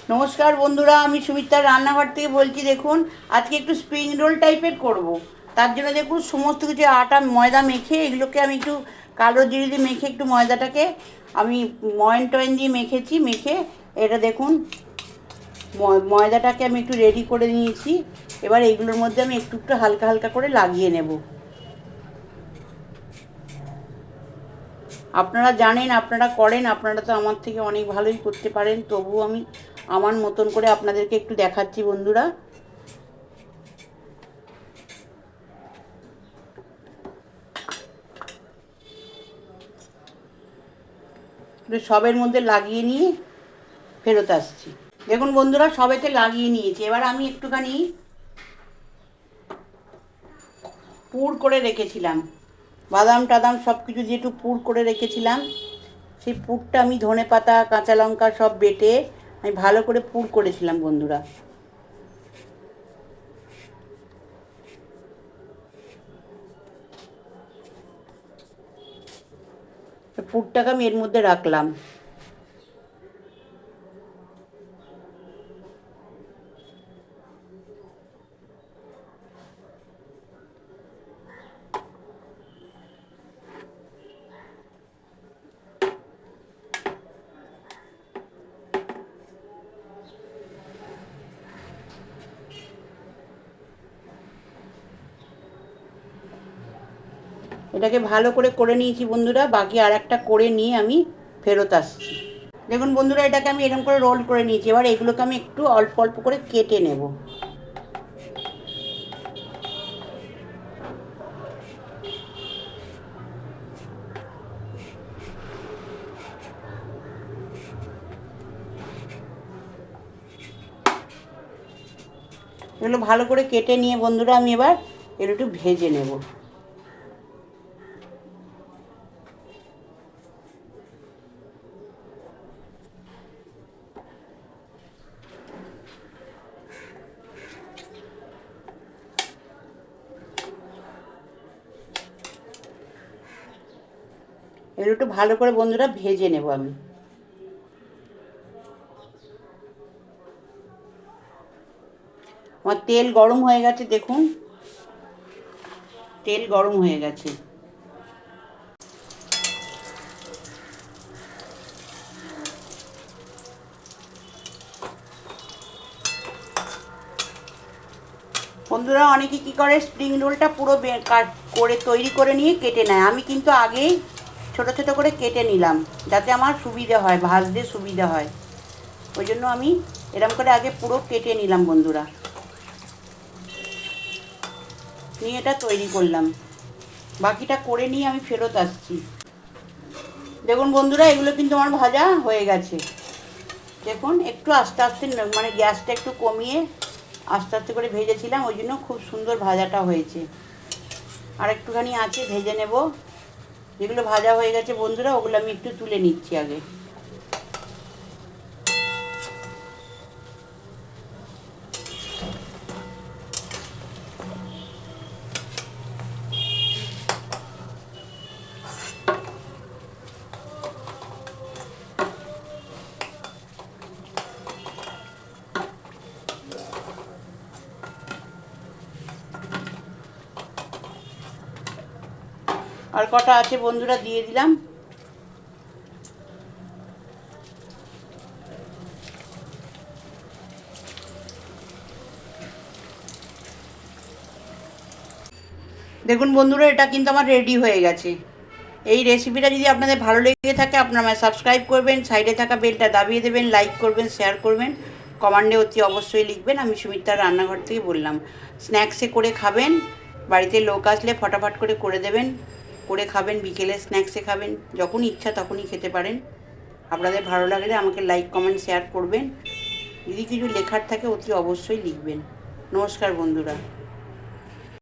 নমস্কার বন্ধুরা, আমি সুমিত্রার রান্নাঘর থেকে বলছি। দেখুন, আজকে একটু স্প্রিং রোল টাইপের করব। তার জন্য দেখুন সমস্ত কিছু আটা ময়দা মেখে এগুলোকে আমি একটু কালো জিরে দিয়ে মেখে একটু ময়দাটাকে আমি ময়ন টয়ন দিয়ে মেখেছি। মেখে এটা দেখুন ময়দাটাকে আমি একটু রেডি করে নিয়েছি। এবার এইগুলোর মধ্যে আমি একটু একটু হালকা হালকা করে লাগিয়ে নেব। আপনারা জানেন, আপনারা করেন, আপনারা তো আমার থেকে অনেক ভালোই করতে পারেন, তবুও আমি আমার মতন করে আপনাদেরকে একটু দেখাচ্ছি বন্ধুরা। সবের মধ্যে লাগিয়ে নিয়ে ফেরত আসছি। দেখুন বন্ধুরা, সবেতে লাগিয়ে নিয়েছি। এবার আমি একটুখানি পুর করে রেখেছিলাম, বাদাম টাদাম সব কিছু দিয়ে একটু পুর করে রেখেছিলাম। সেই পুরটা আমি ধনে পাতা কাঁচা লঙ্কা সব বেটে আমি ভালো করে পুর করেছিলাম বন্ধুরা। পুরটাকে আমি এর মধ্যে রাখলাম। এটাকে ভালো করে নিয়েছি বন্ধুরা। বাকি আর একটা করে নিয়ে আমি ফেরত আসছি। দেখুন বন্ধুরা, এটাকে আমি এরকম করে রোল করে নিয়েছি। এবার এগুলোকে আমি একটু অল্প অল্প করে কেটে নেব। এগুলো ভালো করে কেটে নিয়ে বন্ধুরা আমি এবার এগুলো একটু ভেজে নেব। এগুলো একটু ভালো করে বন্ধুরা ভেজে নেব আমি। আমার তেল গরম হয়ে গেছে, দেখুন তেল গরম হয়ে গেছে। বন্ধুরা, অনেকে কী করে স্প্রিং রোলটা পুরো করে তৈরি করে নিয়ে কেটে নেয়। আমি কিন্তু আগেই ছোট ছোট করে কেটে নিলাম, যাতে আমার সুবিধা হয়, ভাজতে সুবিধা হয়। ওই জন্য আমি এরকম করে আগে পুরো কেটে নিলাম বন্ধুরা, নিয়ে এটা তৈরি করলাম। বাকিটা করে নিয়ে আমি ফেরত আসছি। দেখুন বন্ধুরা, এগুলো কিন্তু আমার ভাজা হয়ে গেছে। দেখুন একটু আস্তে আস্তে মানে গ্যাসটা একটু কমিয়ে আস্তে আস্তে করে ভেজেছিলাম, ওই জন্য খুব সুন্দর ভাজাটা হয়েছে। আর একটুখানি আছে, ভেজে নেব। যেগুলো ভাজা হয়ে গেছে বন্ধুরা, ওগুলো আমি একটু তুলে নিচ্ছি আগে। আর কটা আছে বন্ধুরা, দিয়ে দিলাম। দেখুন বন্ধুরা, এটা কিন্তু আমার রেডি হয়ে গেছে। এই রেসিপিটা যদি আপনাদের ভালো লেগে থাকে, আপনারা আমায় সাবস্ক্রাইব করবেন, সাইডে থাকা বেলটা দাবিয়ে দেবেন, লাইক করবেন, শেয়ার করবেন, কমেন্টে অতি অবশ্যই লিখবেন আমি সুমিত্রার রান্নাঘর থেকে বললাম। স্ন্যাক্সে করে খাবেন, বাড়িতে লোক আসলে ফটাফট করে করে দেবেন, করে খাবেন, বিকেলে স্ন্যাক্সে খাবেন, যখন ইচ্ছা তখনই খেতে পারেন। আপনাদের ভালো লাগলে আমাকে লাইক কমেন্ট শেয়ার করবেন। যদি কিছু লেখার থাকে অতি অবশ্যই লিখবেন। নমস্কার বন্ধুরা।